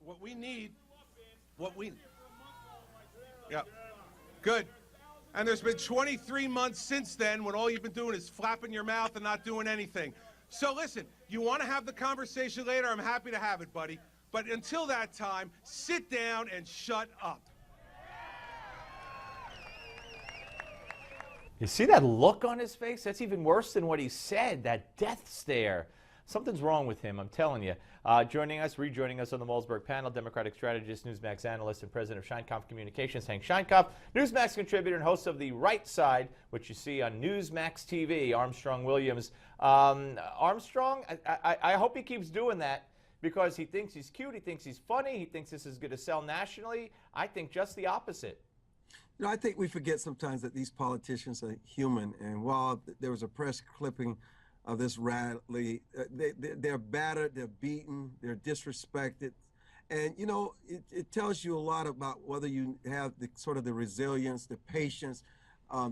what we need, what we, yeah, good. And there's been 23 months since then when all you've been doing is flapping your mouth and not doing anything. So listen, you want to have the conversation later, I'm happy to have it, buddy. But until that time, sit down and shut up. You see that look on his face? That's even worse than what he said, that death stare. Something's wrong with him, I'm telling you. Rejoining us on the Malzberg panel, Democratic strategist, Newsmax analyst, and president of Sheinkopf Communications, Sheinkopf, Newsmax contributor and host of The Right Side, which you see on NewsmaxTV, Armstrong Williams. Armstrong, I hope he keeps doing that because he thinks he's cute, he thinks he's funny, he thinks this is going to sell nationally. I think just the opposite. You know, I think we forget sometimes that these politicians are human, and while there was a press clipping of this rally, they're battered, they're beaten, they're disrespected, and you know, it tells you a lot about whether you have the sort of the resilience, the patience,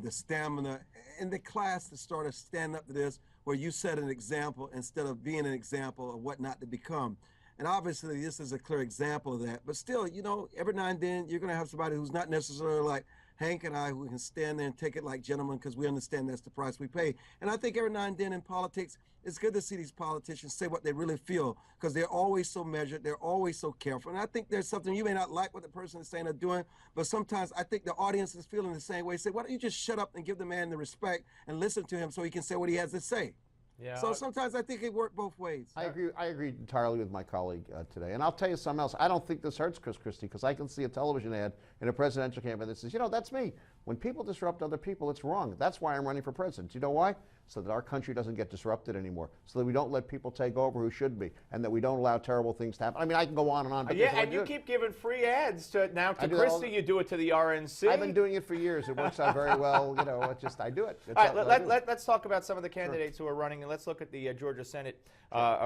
the stamina, and the class to sort of stand up to this, where you set an example instead of being an example of what not to become. And obviously, this is a clear example of that. But still, you know, every now and then, you're going to have somebody who's not necessarily like Hank and I, who can stand there and take it like gentlemen, because we understand that's the price we pay. And I think every now and then in politics, it's good to see these politicians say what they really feel, because they're always so measured, they're always so careful. And I think there's something, you may not like what the person is saying or doing, but sometimes I think the audience is feeling the same way. Say, why don't you just shut up and give the man the respect and listen to him so he can say what he has to say? Yeah. So sometimes I think it worked both ways. I agree entirely with my colleague today. And I'll tell you something else. I don't think this hurts Chris Christie, because I can see a television ad in a presidential campaign that says, you know, that's me. When people disrupt other people, it's wrong. That's why I'm running for president. You know why? So that our country doesn't get disrupted anymore. So that we don't let people take over who should be, and that we don't allow terrible things to happen. I mean, I can go on and on. But yeah, and you keep giving free ads to Christie. You do it to the RNC. I've been doing it for years. It works out very well. You know, I do it. All right, let's talk about some of the candidates who are running, and let's look at the Georgia Senate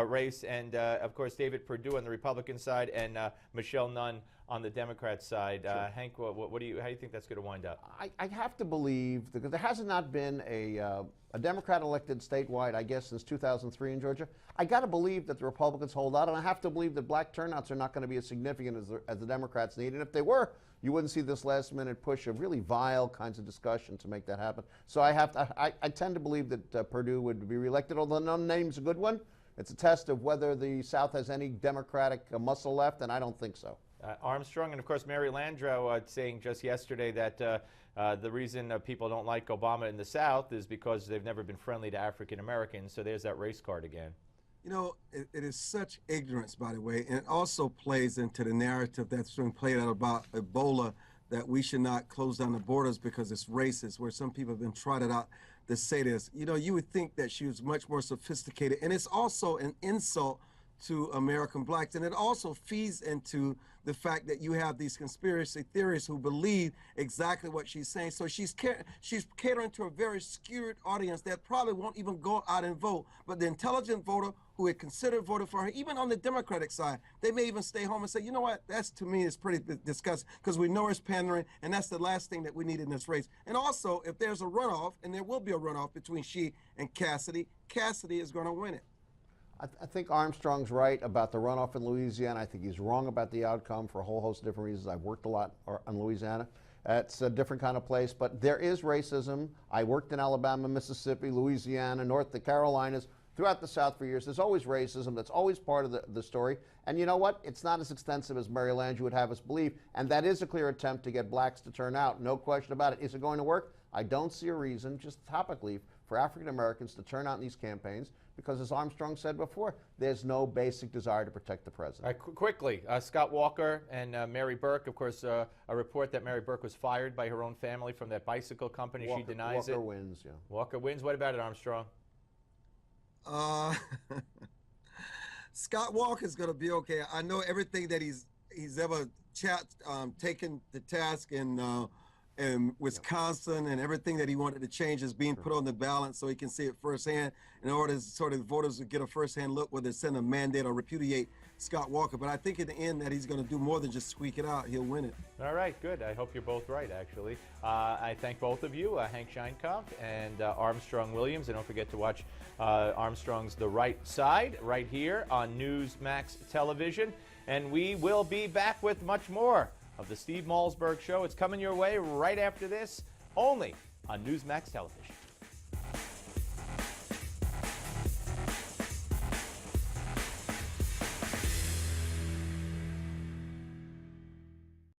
race, and of course David Perdue on the Republican side, and Michelle Nunn on the Democrat side. Hank, how do you think that's going to wind up? I have to believe, because there has not been a Democrat elected statewide, I guess, since 2003 in Georgia. I got to believe that the Republicans hold out, and I have to believe that black turnouts are not going to be as significant as the Democrats need. And if they were, you wouldn't see this last-minute push of really vile kinds of discussion to make that happen. So I tend to believe that Perdue would be reelected, although no name's a good one. It's a test of whether the South has any Democratic muscle left, and I don't think so. Armstrong, and of course Mary Landrieu saying just yesterday that the reason people don't like Obama in the South is because they've never been friendly to African Americans. So there's that race card again. You know, it is such ignorance, by the way, and it also plays into the narrative that's being played out about Ebola, that we should not close down the borders because it's racist, where some people have been trotted out to say this. You know, you would think that she was much more sophisticated, and it's also an insult to American blacks, and it also feeds into the fact that you have these conspiracy theorists who believe exactly what she's saying. So she's catering to a very skewed audience that probably won't even go out and vote, but the intelligent voter who had considered voting for her, even on the Democratic side, they may even stay home and say, you know what, that's, to me, is pretty disgusting, because we know it's pandering, and that's the last thing that we need in this race. And also, if there's a runoff, and there will be a runoff between she and Cassidy, Cassidy is going to win it. I think Armstrong's right about the runoff in Louisiana. I think he's wrong about the outcome for a whole host of different reasons. I've worked a lot on Louisiana. It's a different kind of place, but there is racism. I worked in Alabama, Mississippi, Louisiana, North Carolinas, throughout the South for years. There's always racism. That's always part of the story. And you know what? It's not as extensive as Mary Landrieu would have us believe, and that is a clear attempt to get blacks to turn out. No question about it. Is it going to work? I don't see a reason, just topically, for African Americans to turn out in these campaigns, because as Armstrong said before, there's no basic desire to protect the president. Quickly, Scott Walker and Mary Burke, of course, a report that Mary Burke was fired by her own family from that bicycle company. She denies it. Walker wins, yeah. Walker wins. What about it, Armstrong? Scott Walker's going to be okay. I know everything that he's ever taken to task and and Wisconsin and everything that he wanted to change is being put on the ballot so he can see it firsthand in order to sort of voters to get a firsthand look whether it's send a mandate or repudiate Scott Walker. But I think in the end that he's going to do more than just squeak it out. He'll win it. All right, good. I hope you're both right, actually. I thank both of you, Hank Sheinkopf and Armstrong Williams. And don't forget to watch Armstrong's The Right Side right here on Newsmax Television. And we will be back with much more of the Steve Malzberg Show. It's coming your way right after this, only on Newsmax Television.